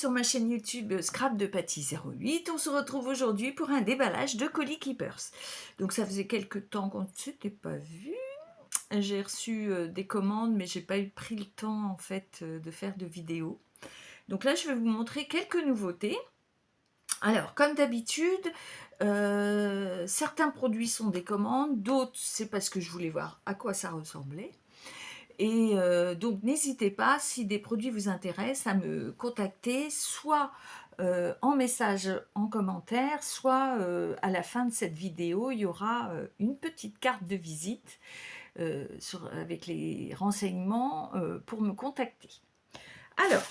sur ma chaîne YouTube Scrap de Patty 08. On se retrouve aujourd'hui pour un déballage de colis Keepers. Donc ça faisait quelques temps qu'on ne s'était pas vu. J'ai reçu des commandes, mais j'ai pas pris le temps en fait de faire de vidéos. Donc là, je vais vous montrer quelques nouveautés. Alors, comme d'habitude, certains produits sont des commandes, d'autres c'est parce que je voulais voir à quoi ça ressemblait. Et donc, n'hésitez pas, si des produits vous intéressent, à me contacter, soit en message, en commentaire, soit à la fin de cette vidéo, il y aura une petite carte de visite avec les renseignements pour me contacter. Alors,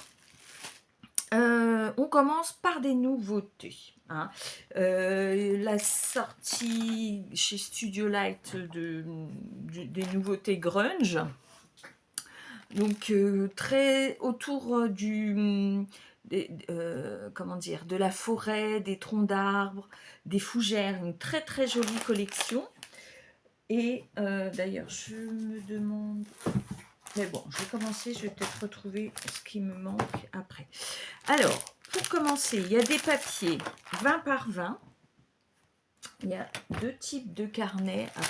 on commence par des nouveautés. Hein. La sortie chez Studio Light des nouveautés grunge. Donc très autour comment dire, de la forêt, des troncs d'arbres, des fougères, une très très jolie collection. Et d'ailleurs, je me demande... Mais bon, je vais commencer, je vais peut-être retrouver ce qui me manque après. Alors, pour commencer, il y a des papiers 20 par 20. Il y a deux types de carnets, a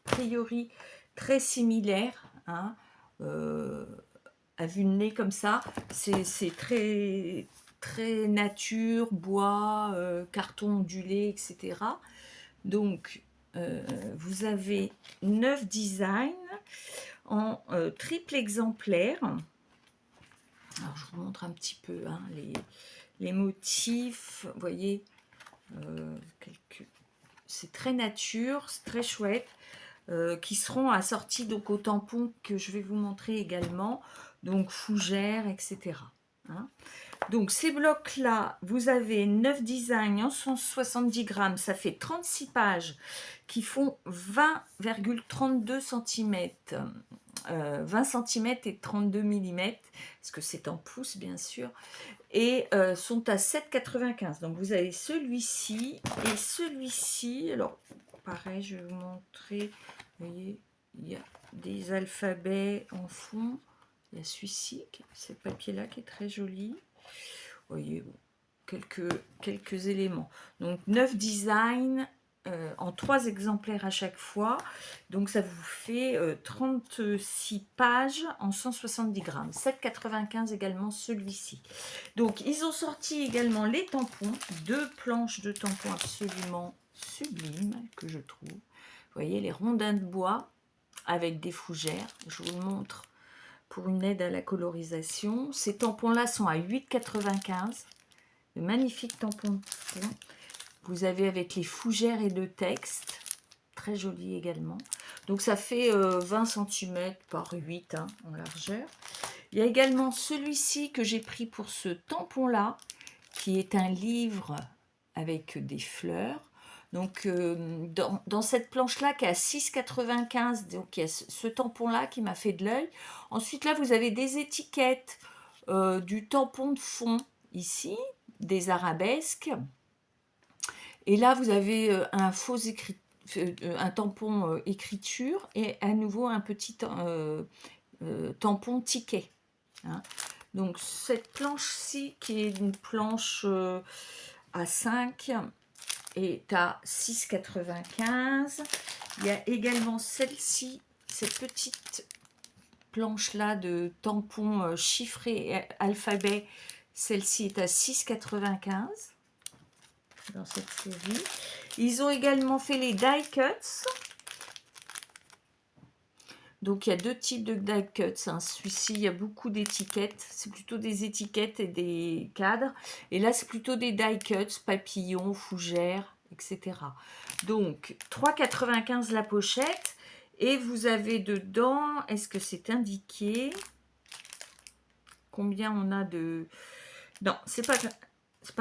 priori très similaires, hein, à vue de nez comme ça. C'est très, très nature, bois, carton ondulé, etc. Donc, vous avez 9 designs en triple exemplaire. Alors, je vous montre un petit peu hein, les motifs. Vous voyez, c'est très nature, c'est très chouette. Qui seront assortis donc au tampon que je vais vous montrer également. Donc, fougères, etc. Hein. Donc, ces blocs-là, vous avez 9 designs en 170 grammes. Ça fait 36 pages qui font 20,32 cm. 20 cm et 32 mm, parce que c'est en pouces bien sûr, et sont à 7,95. Donc vous avez celui-ci et celui-ci. Alors pareil, je vais vous montrer. Vous voyez, il y a des alphabets en fond. Il y a celui-ci, ce papier-là qui est très joli. Vous voyez, quelques éléments. Donc 9 designs. En 3 exemplaires à chaque fois, donc ça vous fait 36 pages en 170 grammes, 7,95 également celui-ci. Donc ils ont sorti également les tampons, 2 planches de tampons absolument sublimes que je trouve. Vous voyez les rondins de bois avec des fougères, je vous le montre pour une aide à la colorisation. Ces tampons là sont à 8,95, de magnifiques tampons de fond. Vous avez avec les fougères et le texte, très joli également. Donc ça fait 20 cm par 8 hein, en largeur. Il y a également celui-ci que j'ai pris pour ce tampon-là, qui est un livre avec des fleurs. Donc dans cette planche-là qui est à 6,95, donc il y a ce tampon-là qui m'a fait de l'œil. Ensuite là, vous avez des étiquettes, du tampon de fond ici, des arabesques. Et là, vous avez un tampon écriture et à nouveau un petit tampon ticket. Hein. Donc, cette planche-ci, qui est une planche à 5, est à 6,95. Il y a également celle-ci, cette petite planche-là de tampon chiffré alphabet. Celle-ci est à 6,95. Dans cette série. Ils ont également fait les die cuts. Donc il y a 2 types de die cuts. Hein. Celui-ci, il y a beaucoup d'étiquettes. C'est plutôt des étiquettes et des cadres. Et là, c'est plutôt des die cuts, papillons, fougères, etc. Donc 3,95 la pochette. Et vous avez dedans, est-ce que c'est indiqué combien on a de... Non, c'est pas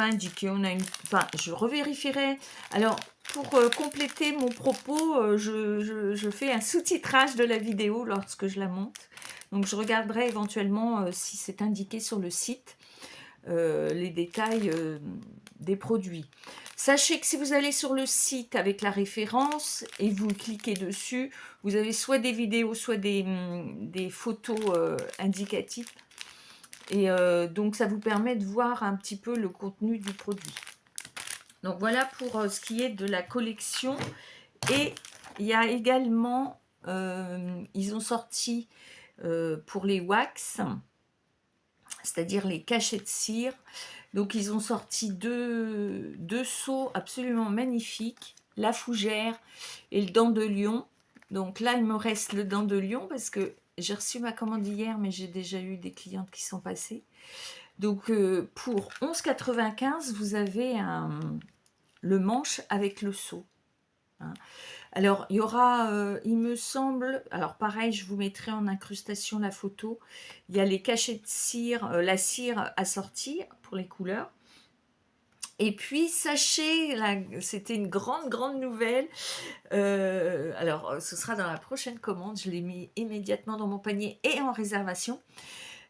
indiqué, on a une... Enfin, je revérifierai. Alors, pour compléter mon propos, je fais un sous-titrage de la vidéo lorsque je la monte. Donc, je regarderai éventuellement si c'est indiqué sur le site, les détails des produits. Sachez que si vous allez sur le site avec la référence et vous cliquez dessus, vous avez soit des vidéos, soit des photos indicatives. Et donc, ça vous permet de voir un petit peu le contenu du produit. Donc, voilà pour ce qui est de la collection. Et il y a également, ils ont sorti pour les wax, c'est-à-dire les cachets de cire. Donc, ils ont sorti deux seaux absolument magnifiques, la fougère et le dent de lion. Donc là, il me reste le dent de lion parce que j'ai reçu ma commande hier, mais j'ai déjà eu des clientes qui sont passées. Donc, pour 11,95 €, vous avez le manche avec le seau. Hein. Alors, il y aura, il me semble, alors pareil, je vous mettrai en incrustation la photo. Il y a les cachets de cire, la cire assortie pour les couleurs. Et puis, sachez, c'était une grande nouvelle. Alors, ce sera dans la prochaine commande. Je l'ai mis immédiatement dans mon panier et en réservation.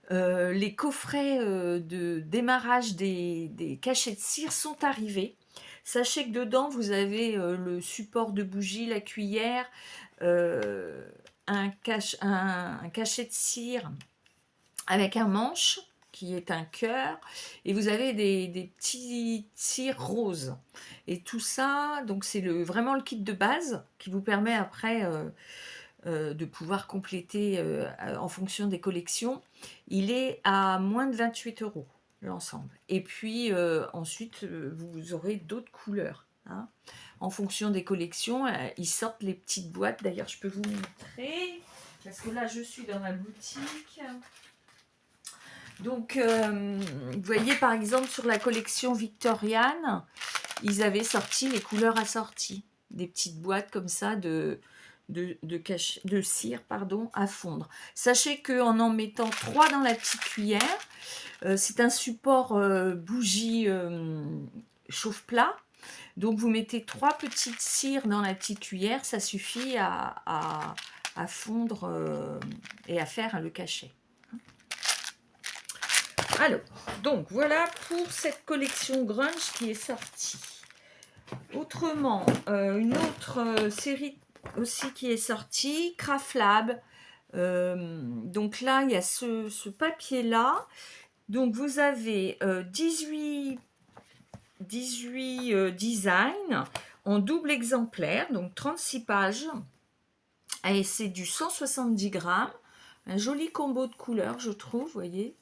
Les coffrets de démarrage des cachets de cire sont arrivés. Sachez que dedans, vous avez le support de bougie, la cuillère, un cachet de cire avec un manche qui est un cœur, et vous avez des petits cires roses. Et tout ça, donc c'est vraiment le kit de base qui vous permet après de pouvoir compléter en fonction des collections. Il est à moins de 28 € l'ensemble. Et puis ensuite, vous aurez d'autres couleurs. Hein. En fonction des collections, ils sortent les petites boîtes. D'ailleurs, je peux vous montrer, parce que là, je suis dans la boutique. Donc, vous voyez, par exemple, sur la collection Victoriane, ils avaient sorti les couleurs assorties. Des petites boîtes comme ça de cire à fondre. Sachez qu'en mettant 3 dans la petite cuillère, c'est un support bougie chauffe-plat. Donc, vous mettez 3 petites cires dans la petite cuillère, ça suffit à fondre et à faire le cachet. Alors, donc voilà pour cette collection grunge qui est sortie. Autrement, une autre série aussi qui est sortie, Craft Lab. Donc là, il y a ce papier-là. Donc vous avez 18 designs en double exemplaire, donc 36 pages. Et c'est du 170 grammes. Un joli combo de couleurs, je trouve, vous voyez.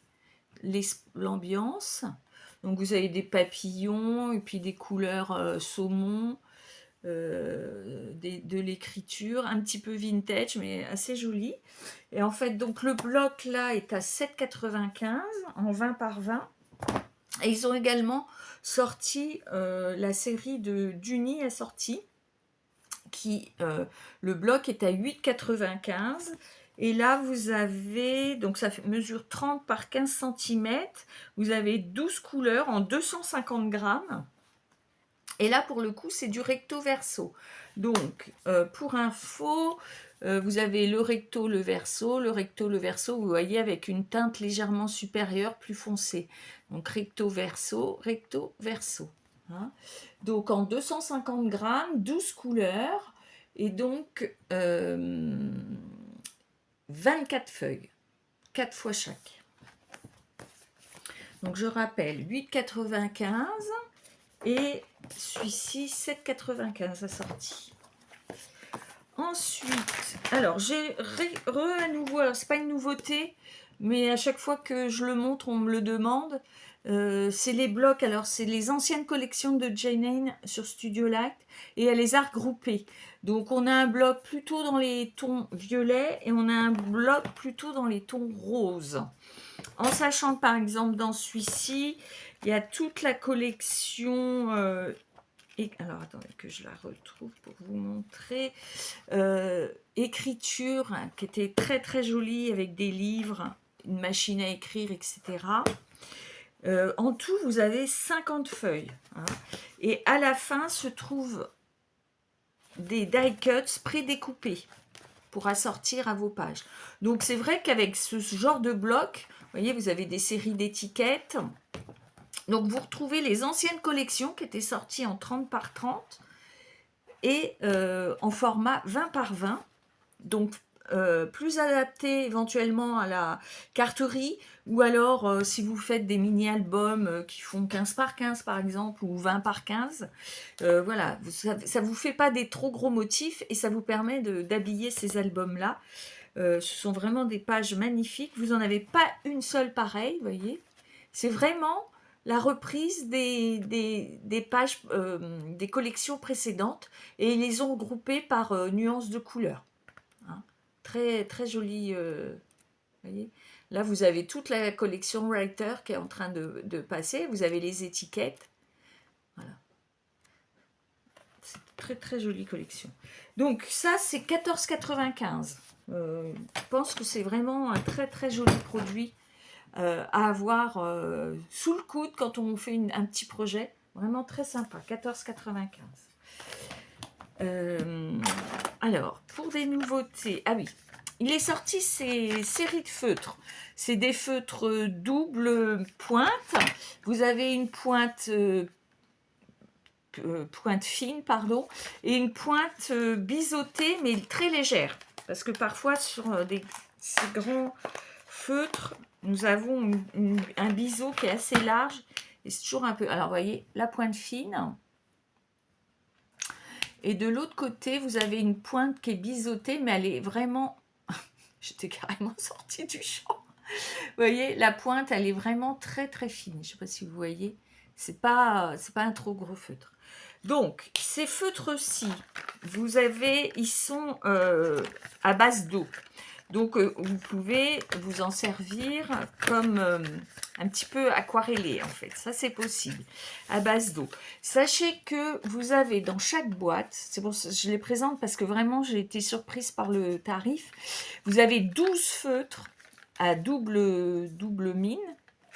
L'ambiance. Donc vous avez des papillons et puis des couleurs saumon, de l'écriture, un petit peu vintage mais assez joli. Et en fait, donc le bloc là est à 7,95 € en 20 par 20. Et ils ont également sorti la série d'Uni assortie, qui le bloc est à 8,95 €. Et là, vous avez, donc ça mesure 30 par 15 cm, vous avez 12 couleurs en 250 grammes. Et là, pour le coup, c'est du recto verso. Donc, pour info, vous avez le recto, le verso. Le recto, le verso, vous voyez, avec une teinte légèrement supérieure, plus foncée. Donc, recto, verso, recto, verso. Hein. Donc, en 250 grammes, 12 couleurs. Et donc, 24 feuilles, 4 fois chaque. Donc je rappelle, 8,95 et celui-ci 7,95 assorti. Ensuite, alors j'ai à nouveau, alors c'est pas une nouveauté, mais à chaque fois que je le montre, on me le demande. C'est les blocs, alors c'est les anciennes collections de Jane Hain sur Studio Light et elle les a regroupées. Donc on a un bloc plutôt dans les tons violets et on a un bloc plutôt dans les tons roses. En sachant que par exemple dans celui-ci, il y a toute la collection... alors attendez que je la retrouve pour vous montrer. Écriture, hein, qui était très jolie avec des livres, une machine à écrire, etc. En tout, vous avez 50 feuilles. Hein, et à la fin se trouvent des die cuts prédécoupés pour assortir à vos pages. Donc c'est vrai qu'avec ce genre de bloc, vous voyez, vous avez des séries d'étiquettes. Donc vous retrouvez les anciennes collections qui étaient sorties en 30 par 30 et en format 20 par 20. Donc plus adapté éventuellement à la carterie, ou alors si vous faites des mini-albums qui font 15 par 15 par exemple, ou 20 par 15, voilà, ça vous fait pas des trop gros motifs et ça vous permet d'habiller ces albums-là. Ce sont vraiment des pages magnifiques. Vous n'en avez pas une seule pareille, vous voyez. C'est vraiment la reprise des pages des collections précédentes et ils les ont groupées par nuances de couleurs. Hein. Très, très joli. Voyez. Là, vous avez toute la collection Writer qui est en train de passer. Vous avez les étiquettes. Voilà. C'est une très, très jolie collection. Donc, ça, c'est 14,95. Je pense que c'est vraiment un très, très joli produit à avoir sous le coude quand on fait un petit projet. Vraiment très sympa. 14,95. Alors, pour des nouveautés, ah oui, il est sorti ces séries de feutres. C'est des feutres double pointe. Vous avez une pointe, pointe fine, pardon, et une pointe biseautée, mais très légère. Parce que parfois, sur ces grands feutres, nous avons un biseau qui est assez large. Et c'est toujours un peu... Alors, vous voyez, la pointe fine... Et de l'autre côté, vous avez une pointe qui est biseautée, mais elle est vraiment... J'étais carrément sortie du champ. Vous voyez, la pointe, elle est vraiment très, très fine. Je ne sais pas si vous voyez. C'est pas un trop gros feutre. Donc, ces feutres-ci, ils sont à base d'eau. Donc, vous pouvez vous en servir comme un petit peu aquarellé, en fait. Ça, c'est possible, à base d'eau. Sachez que vous avez dans chaque boîte, c'est pour ça que je les présente parce que vraiment, j'ai été surprise par le tarif. Vous avez 12 feutres à double mine.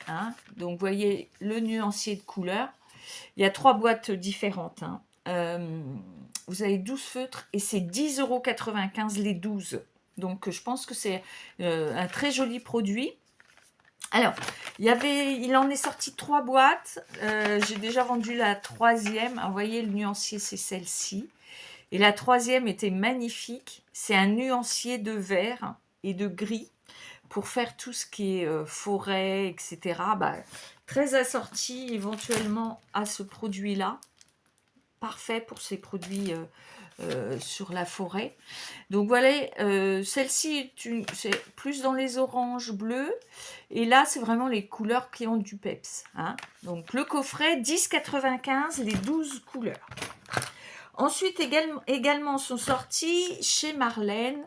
Hein. Donc, vous voyez le nuancier de couleurs. Il y a 3 boîtes différentes. Hein. Vous avez 12 feutres et c'est 10,95 € les 12. Donc, je pense que c'est un très joli produit. Alors, il en est sorti 3 boîtes. J'ai déjà vendu la 3e. Vous voyez, le nuancier, c'est celle-ci. Et la 3e était magnifique. C'est un nuancier de vert et de gris pour faire tout ce qui est forêt, etc. Bah, très assorti éventuellement à ce produit-là. Parfait pour ces produits sur la forêt. Donc voilà, celle-ci, c'est plus dans les oranges bleus. Et là, c'est vraiment les couleurs qui ont du peps. Hein. Donc le coffret, 10,95 les 12 couleurs. Ensuite, également sont sortis chez Marlène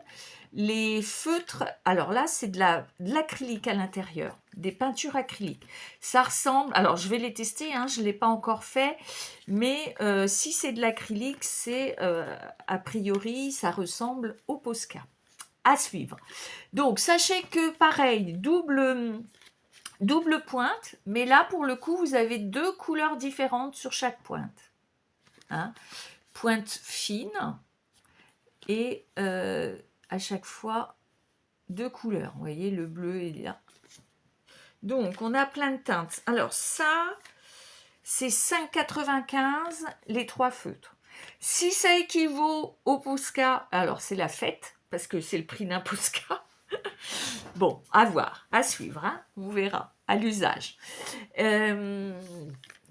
les feutres. Alors là, c'est de l'acrylique à l'intérieur, des peintures acryliques. Ça ressemble, alors je vais les tester, hein, je ne l'ai pas encore fait, mais si c'est de l'acrylique, c'est a priori, ça ressemble au Posca. À suivre. Donc, sachez que pareil, double pointe, mais là, pour le coup, vous avez 2 couleurs différentes sur chaque pointe. Hein. Pointe fine et à chaque fois 2 couleurs. Vous voyez, le bleu est là. Donc, on a plein de teintes. Alors, ça, c'est 5,95 les 3 feutres. Si ça équivaut au Posca, alors c'est la fête, parce que c'est le prix d'un Posca. Bon, à voir, à suivre, hein, on verra, à l'usage.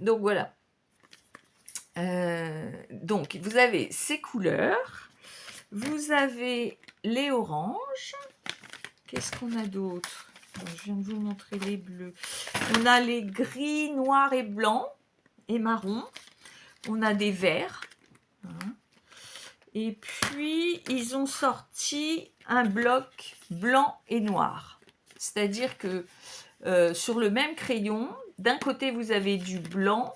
Donc, voilà. Donc, vous avez ces couleurs. Vous avez les oranges. Qu'est-ce qu'on a d'autre? Je viens de vous montrer les bleus. On a les gris, noirs et blancs et marron. On a des verts. Et puis, ils ont sorti un bloc blanc et noir. C'est-à-dire que sur le même crayon, d'un côté, vous avez du blanc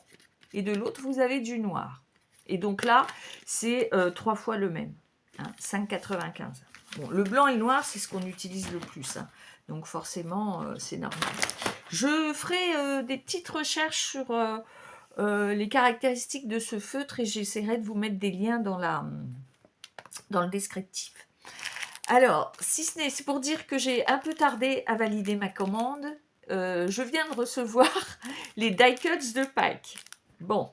et de l'autre, vous avez du noir. Et donc là, c'est 3 fois le même. Hein, 5,95. Bon, le blanc et le noir, c'est ce qu'on utilise le plus. Hein. Donc forcément, c'est normal. Je ferai des petites recherches sur les caractéristiques de ce feutre et j'essaierai de vous mettre des liens dans le descriptif. Alors, si ce n'est, c'est pour dire que j'ai un peu tardé à valider ma commande. Je viens de recevoir les die cuts de Pâques. Bon,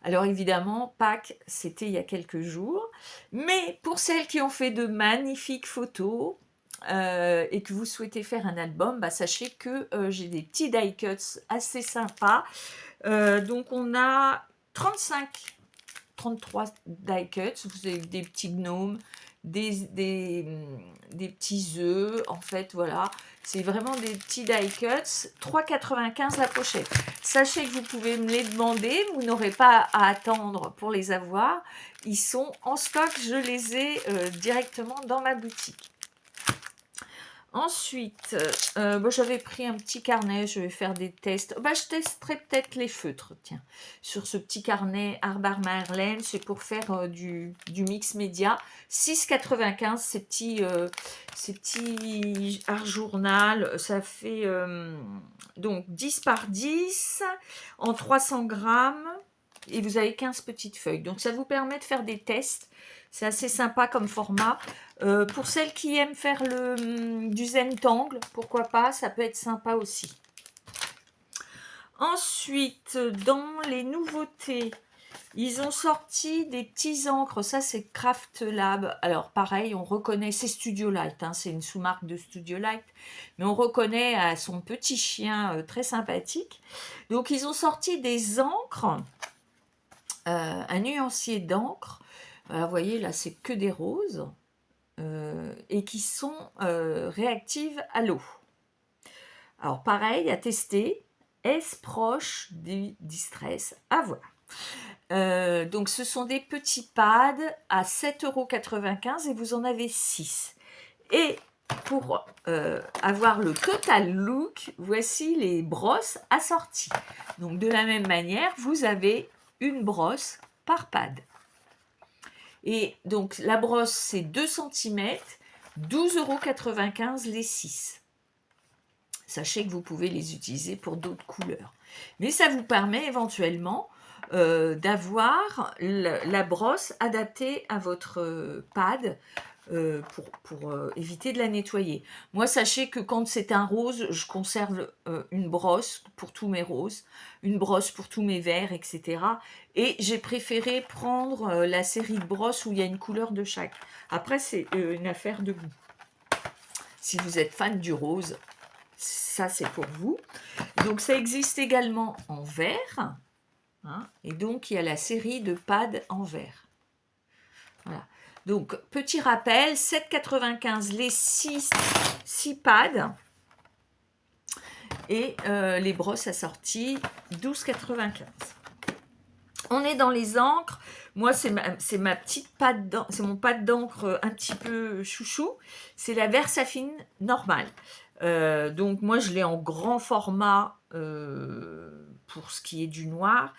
Alors évidemment, Pâques, c'était il y a quelques jours. Mais pour celles qui ont fait de magnifiques photos et que vous souhaitez faire un album, bah, sachez que j'ai des petits die cuts assez sympas. Donc on a 35, 33 die cuts. Vous avez des petits gnomes, des petits œufs, en fait, voilà. C'est vraiment des petits die cuts, 3,95 la pochette. Sachez que vous pouvez me les demander, vous n'aurez pas à attendre pour les avoir. Ils sont en stock, je les ai directement dans ma boutique. Ensuite, j'avais pris un petit carnet, je vais faire des tests. Je testerai peut-être les feutres, tiens. Sur ce petit carnet Arbar Marlène, c'est pour faire du mix média. 6,95, ces petits art journal, ça fait donc 10 par 10 en 300 grammes. Et vous avez 15 petites feuilles. Donc ça vous permet de faire des tests. C'est assez sympa comme format. Pour celles qui aiment faire du Zentangle, pourquoi pas, ça peut être sympa aussi. Ensuite, dans les nouveautés, ils ont sorti des petits encres. Ça, c'est Craft Lab. Alors, pareil, on reconnaît, c'est Studio Light, hein, c'est une sous-marque de Studio Light. Mais on reconnaît à son petit chien très sympathique. Donc, ils ont sorti des encres, un nuancier d'encre. Vous voyez, là, c'est que des roses. Et qui sont réactives à l'eau. Alors pareil, à tester, est-ce proche du distress? À voir. Donc ce sont des petits pads à 7,95 € et vous en avez 6. Et pour avoir le total look, voici les brosses assorties. Donc de la même manière, vous avez une brosse par pad. Et donc, la brosse, c'est 2 cm, 12,95 € les 6. Sachez que vous pouvez les utiliser pour d'autres couleurs. Mais ça vous permet éventuellement d'avoir la brosse adaptée à votre pad pour éviter de la nettoyer. Moi, sachez que quand c'est un rose, je conserve une brosse pour tous mes roses, une brosse pour tous mes verts, etc. Et j'ai préféré prendre la série de brosses où il y a une couleur de chaque. Après, c'est une affaire de goût. Si vous êtes fan du rose, ça c'est pour vous. Donc ça existe également en vert. Hein, et donc il y a la série de pads en vert. Voilà. Donc, petit rappel, 7,95 les 6 pads et les brosses assorties, 12,95. On est dans les encres. Moi, c'est ma petite pâte, c'est mon pad d'encre un petit peu chouchou. C'est la Versafine normale. Donc, moi, je l'ai en grand format pour ce qui est du noir.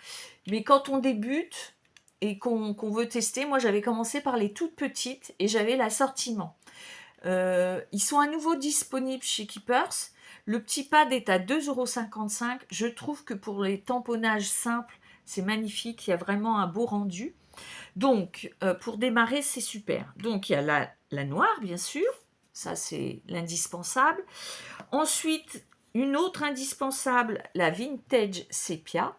Mais quand on débute, et qu'on veut tester, moi j'avais commencé par les toutes petites et j'avais l'assortiment. Ils sont à nouveau disponibles chez Keepers. Le petit pad est à 2,55 €. Je trouve que pour les tamponnages simples, c'est magnifique, il y a vraiment un beau rendu. Donc, pour démarrer, c'est super. Donc, il y a la noire, bien sûr. Ça, c'est l'indispensable. Ensuite, une autre indispensable, la Vintage Sepia.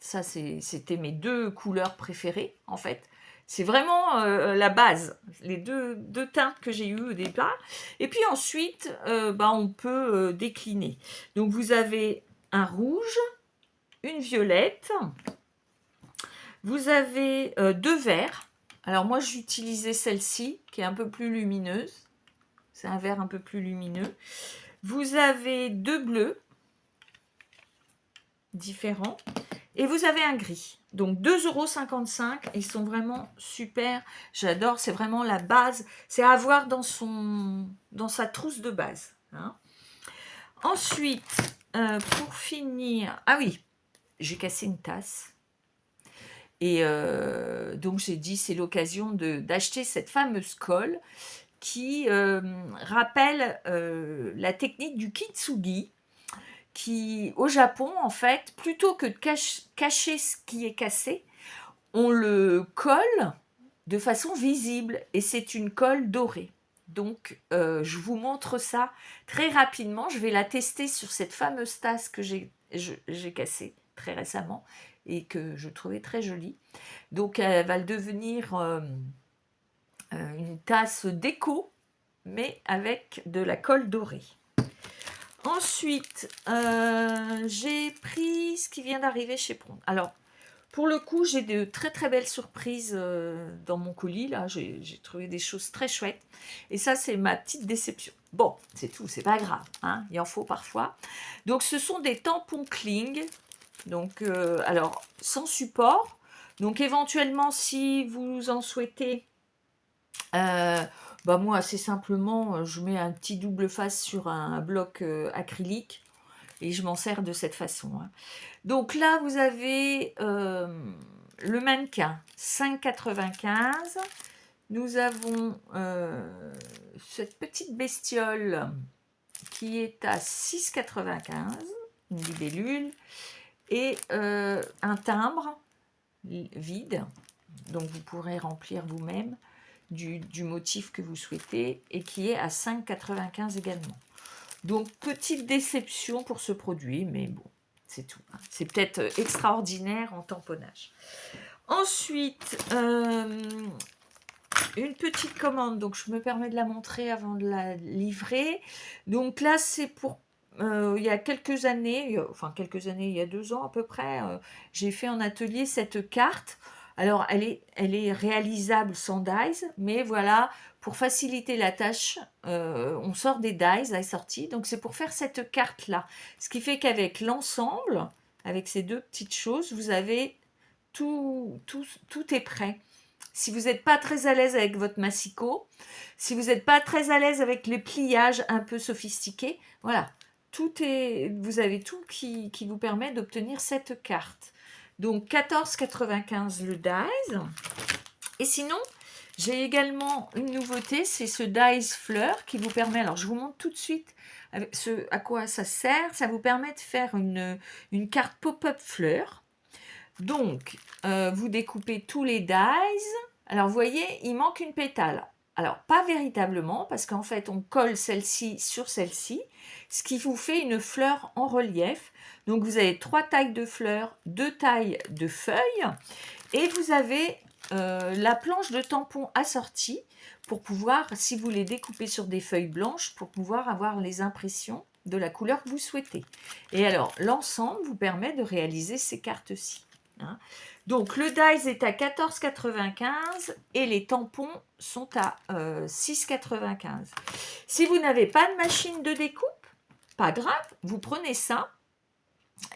Ça, c'était mes 2 couleurs préférées, en fait. C'est vraiment la base, les deux teintes que j'ai eues au départ. Et puis ensuite, on peut décliner. Donc, vous avez un rouge, une violette. Vous avez 2 verts. Alors, moi, j'utilisais celle-ci, qui est un peu plus lumineuse. C'est un vert un peu plus lumineux. Vous avez 2 bleus différents. Et vous avez un gris. Donc 2,55 €. Ils sont vraiment super. J'adore. C'est vraiment la base. C'est à avoir dans sa trousse de base. Hein. Ensuite, pour finir... Ah oui, j'ai cassé une tasse. Et donc j'ai dit c'est l'occasion d'acheter cette fameuse colle qui rappelle la technique du kintsugi. Qui, au Japon, en fait, plutôt que de cacher ce qui est cassé, on le colle de façon visible et c'est une colle dorée. Donc, je vous montre ça très rapidement. Je vais la tester sur cette fameuse tasse que j'ai cassée très récemment et que je trouvais très jolie. Donc elle va devenir une tasse déco, mais avec de la colle dorée. Ensuite, j'ai pris ce qui vient d'arriver chez Pron. Alors, pour le coup, j'ai de très très belles surprises dans mon colis. Là, j'ai trouvé des choses très chouettes. Et ça, c'est ma petite déception. Bon, c'est tout, c'est pas grave. Hein, il en faut parfois. Donc, ce sont des tampons Kling. Donc, alors, sans support. Donc, éventuellement, si vous en souhaitez, bah moi, assez simplement, je mets un petit double face sur un bloc acrylique et je m'en sers de cette façon. Hein. Donc là, vous avez le mannequin 5,95. Nous avons cette petite bestiole qui est à 6,95, une libellule, et un timbre vide. Donc vous pourrez remplir vous-même du motif que vous souhaitez et qui est à 5,95 également. Donc petite déception pour ce produit, mais bon, c'est tout. Hein. C'est peut-être extraordinaire en tamponnage. Ensuite, une petite commande, donc je me permets de la montrer avant de la livrer. Donc là, c'est pour il y a quelques années, il y a 2 ans à peu près, j'ai fait en atelier cette carte. Alors, elle est réalisable sans dies, mais voilà, pour faciliter la tâche, on sort des dies assortis. Donc, c'est pour faire cette carte-là. Ce qui fait qu'avec l'ensemble, avec ces 2 petites choses, vous avez tout est prêt. Si vous n'êtes pas très à l'aise avec votre massicot, si vous n'êtes pas très à l'aise avec les pliages un peu sophistiqués, voilà, vous avez tout qui vous permet d'obtenir cette carte. Donc 14,95 le dies. Et sinon, j'ai également une nouveauté, c'est ce dies fleur qui vous permet, alors je vous montre tout de suite à quoi ça sert. Ça vous permet de faire une carte pop-up fleur. Donc, vous découpez tous les dies. Alors, vous voyez, il manque une pétale. Alors, pas véritablement, parce qu'en fait, on colle celle-ci sur celle-ci, ce qui vous fait une fleur en relief. Donc, vous avez 3 tailles de fleurs, 2 tailles de feuilles, et vous avez la planche de tampon assortie pour pouvoir, si vous les découpez sur des feuilles blanches, pour pouvoir avoir les impressions de la couleur que vous souhaitez. Et alors, l'ensemble vous permet de réaliser ces cartes-ci. Hein. Donc, le dies est à 14,95 et les tampons sont à 6,95. Si vous n'avez pas de machine de découpe, pas grave, vous prenez ça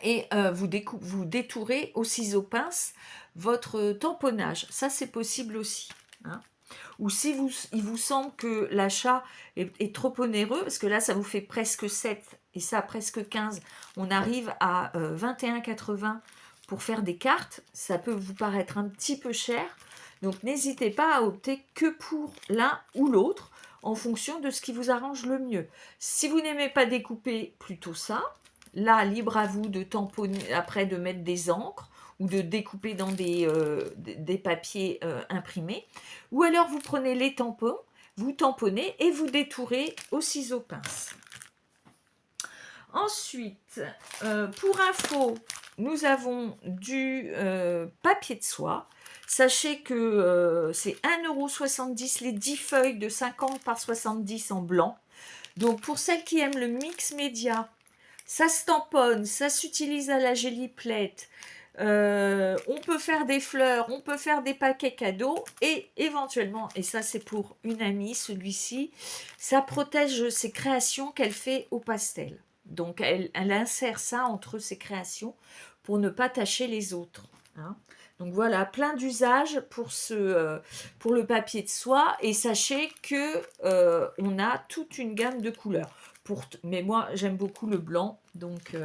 et vous détourez au ciseau pince votre tamponnage. Ça, c'est possible aussi. Hein. Ou si il vous semble que l'achat est trop onéreux, parce que là, ça vous fait presque 7 et ça presque 15, on arrive à 21,80 pour faire des cartes, ça peut vous paraître un petit peu cher. Donc, n'hésitez pas à opter que pour l'un ou l'autre en fonction de ce qui vous arrange le mieux. Si vous n'aimez pas découper, plutôt ça. Là, libre à vous de tamponner, après de mettre des encres ou de découper dans des papiers imprimés. Ou alors, vous prenez les tampons, vous tamponnez et vous détourez au ciseau pince. Ensuite, pour info, nous avons du papier de soie. Sachez que c'est 1,70 € les 10 feuilles de 50 par 70 en blanc. Donc, pour celles qui aiment le mix média, ça se tamponne, ça s'utilise à la géliplette. On peut faire des fleurs, on peut faire des paquets cadeaux et éventuellement, et ça c'est pour une amie, celui-ci, ça protège ses créations qu'elle fait au pastel. Donc elle insère ça entre ses créations pour ne pas tacher les autres. Hein. Donc voilà, plein d'usages pour le papier de soie et sachez que on a toute une gamme de couleurs. Mais moi j'aime beaucoup le blanc, donc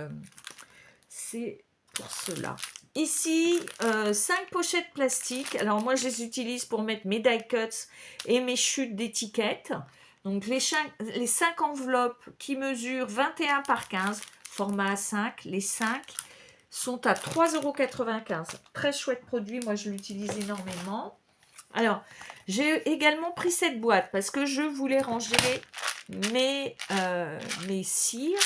c'est pour cela. Ici, 5 pochettes plastiques. Alors moi je les utilise pour mettre mes die cuts et mes chutes d'étiquettes. Donc les 5 enveloppes qui mesurent 21 par 15, format A5, les 5 sont à 3,95 €. Très chouette produit, moi je l'utilise énormément. Alors, j'ai également pris cette boîte parce que je voulais ranger mes cires,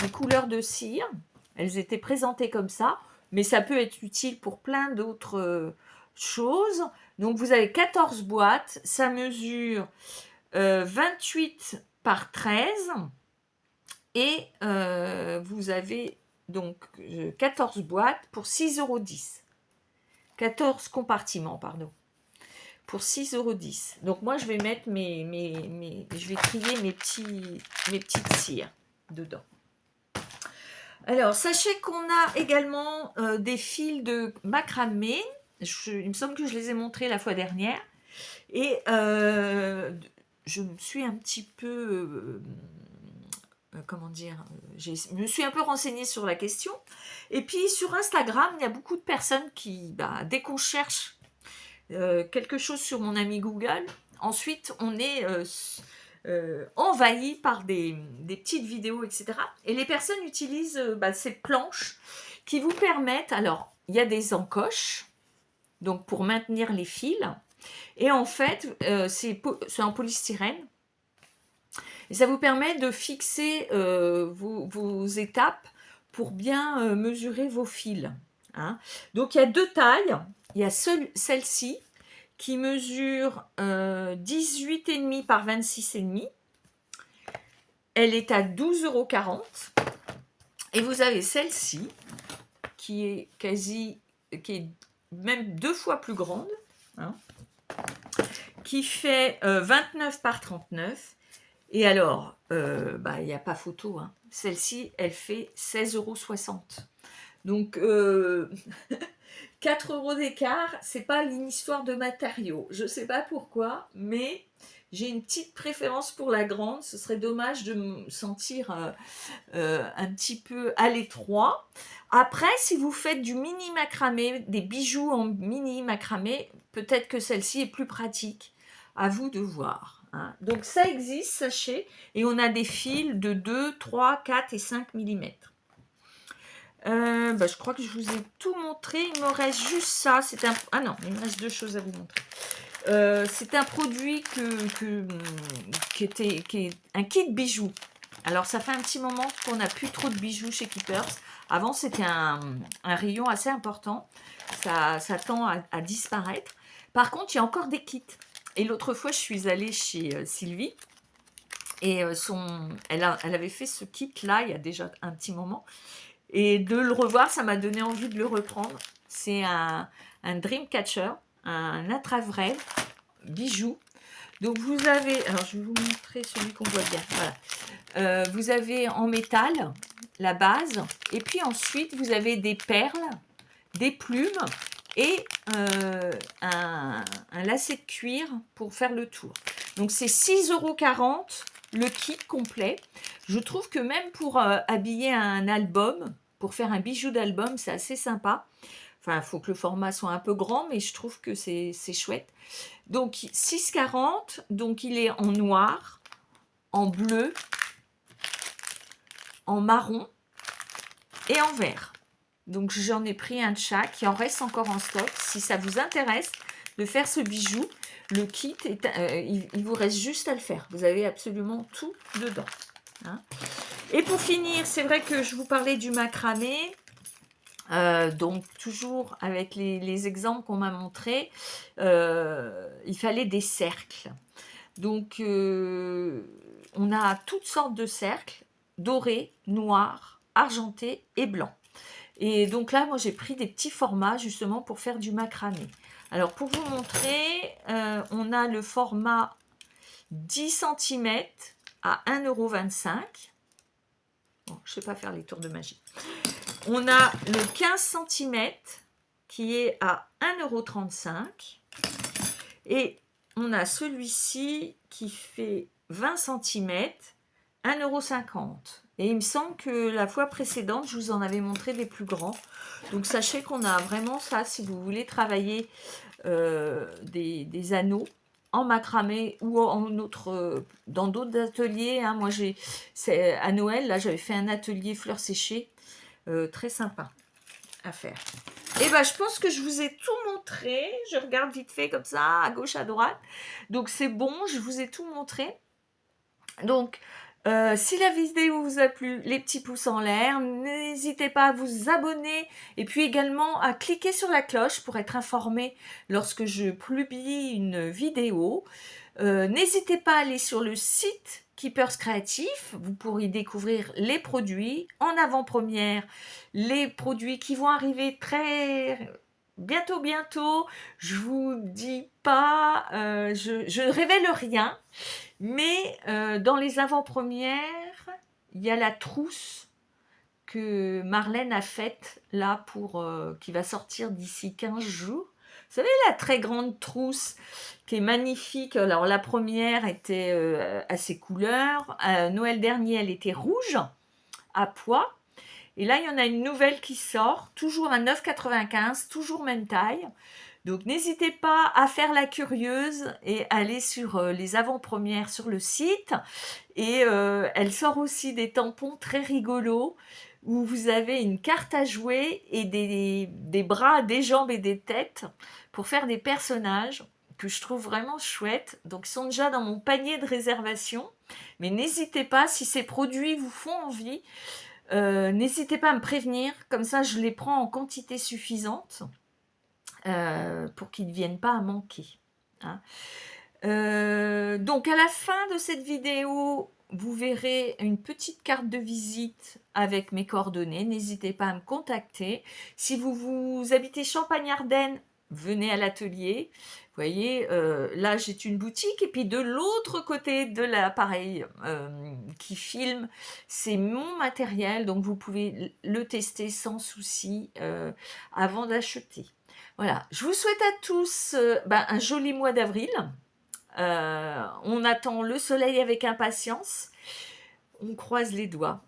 mes couleurs de cire. Elles étaient présentées comme ça, mais ça peut être utile pour plein d'autres choses. Donc vous avez 14 boîtes, ça mesure 28 par 13 et vous avez donc 14 boîtes pour 6,10 €. 14 compartiments, pardon, pour 6,10 €. Donc moi je vais mettre je vais trier mes petites cires dedans. Alors sachez qu'on a également des fils de macramé. Il me semble que je les ai montrés la fois dernière. Et je me suis un petit peu, comment dire, je me suis un peu renseignée sur la question. Et puis sur Instagram, il y a beaucoup de personnes qui, dès qu'on cherche quelque chose sur mon ami Google, ensuite on est envahi par des petites vidéos, etc. Et les personnes utilisent ces planches qui vous permettent, alors il y a des encoches, donc pour maintenir les fils. Et en fait, c'est en polystyrène. Et ça vous permet de fixer vos étapes pour bien mesurer vos fils. Hein. Donc, il y a deux tailles. Il y a celle-ci qui mesure 18,5 par 26,5. Elle est à 12,40 €. Et vous avez celle-ci qui est même 2 fois plus grande. Hein, qui fait 29 par 39. Et alors, il n'y a pas photo. Hein. Celle-ci, elle fait 16,60 €. Donc, 4 € d'écart, c'est pas une histoire de matériaux. Je ne sais pas pourquoi, mais j'ai une petite préférence pour la grande. Ce serait dommage de me sentir un petit peu à l'étroit. Après, si vous faites du mini macramé, des bijoux en mini macramé, peut-être que celle-ci est plus pratique. À vous de voir. Hein. Donc ça existe, sachez, et on a des fils de 2, 3, 4 et 5 mm. Je crois que je vous ai tout montré. Il me reste juste ça. Ah non, il me reste 2 choses à vous montrer. C'est un produit qui est un kit bijoux. Alors, ça fait un petit moment qu'on n'a plus trop de bijoux chez Keepers. Avant, c'était un rayon assez important. Ça tend à disparaître. Par contre, il y a encore des kits. Et l'autre fois, je suis allée chez Sylvie. Et elle avait fait ce kit-là il y a déjà un petit moment. Et de le revoir, ça m'a donné envie de le reprendre. C'est un Dreamcatcher, un attrape-rêve, bijou. Donc vous avez, alors je vais vous montrer celui qu'on voit bien. Voilà. Vous avez en métal la base, et puis ensuite vous avez des perles, des plumes et un lacet de cuir pour faire le tour. Donc c'est 6,40 € le kit complet. Je trouve que même pour habiller un album, pour faire un bijou d'album, c'est assez sympa. Enfin, il faut que le format soit un peu grand, mais je trouve que c'est chouette. Donc 6,40 €, donc il est en noir, en bleu, en marron et en vert. Donc j'en ai pris un de chaque, il en reste encore en stock. Si ça vous intéresse de faire ce bijou, le kit, il vous reste juste à le faire. Vous avez absolument tout dedans. Hein. Et pour finir, c'est vrai que je vous parlais du macramé. Donc toujours avec les exemples qu'on m'a montrés, il fallait des cercles. Donc on a toutes sortes de cercles, dorés, noirs, argentés et blancs. Et donc là, moi, j'ai pris des petits formats justement pour faire du macramé. Alors, pour vous montrer, on a le format 10 cm à 1,25 €. Bon, je ne sais pas faire les tours de magie. On a le 15 cm qui est à 1,35 €. Et on a celui-ci qui fait 20 cm, 1,50 €. Et il me semble que la fois précédente, je vous en avais montré des plus grands. Donc sachez qu'on a vraiment ça, si vous voulez travailler des anneaux en macramé ou dans d'autres ateliers. Hein. Moi, à Noël, là, j'avais fait un atelier fleurs séchées, très sympa à faire. Et je pense que je vous ai tout montré. Je regarde vite fait comme ça, à gauche, à droite. Donc c'est bon, je vous ai tout montré. Donc, Si la vidéo vous a plu, les petits pouces en l'air, n'hésitez pas à vous abonner et puis également à cliquer sur la cloche pour être informé lorsque je publie une vidéo. N'hésitez pas à aller sur le site Keepers Créatif, vous pourrez découvrir les produits en avant-première, les produits qui vont arriver très bientôt. Je vous dis pas, je révèle rien, mais dans les avant-premières, il y a la trousse que Marlène a faite là pour qui va sortir d'ici 15 jours. Vous savez, la très grande trousse qui est magnifique. Alors la première était à ses couleurs. Noël dernier, elle était rouge à pois. Et là, il y en a une nouvelle qui sort, toujours à 9,95, toujours même taille. Donc n'hésitez pas à faire la curieuse et aller sur les avant-premières sur le site. Et elle sort aussi des tampons très rigolos où vous avez une carte à jouer et des bras, des jambes et des têtes pour faire des personnages que je trouve vraiment chouettes. Donc ils sont déjà dans mon panier de réservation. Mais n'hésitez pas, si ces produits vous font envie, n'hésitez pas à me prévenir. Comme ça, je les prends en quantité suffisante pour qu'ils ne viennent pas à manquer. Hein. Donc à la fin de cette vidéo, vous verrez une petite carte de visite avec mes coordonnées. N'hésitez pas à me contacter. Si vous habitez Champagne-Ardenne, venez à l'atelier. Vous voyez, là j'ai une boutique et puis de l'autre côté de l'appareil qui filme, c'est mon matériel. Donc vous pouvez le tester sans souci avant d'acheter. Voilà, je vous souhaite à tous un joli mois d'avril. On attend le soleil avec impatience. On croise les doigts.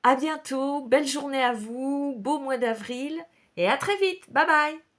À bientôt, belle journée à vous, beau mois d'avril et à très vite. Bye bye.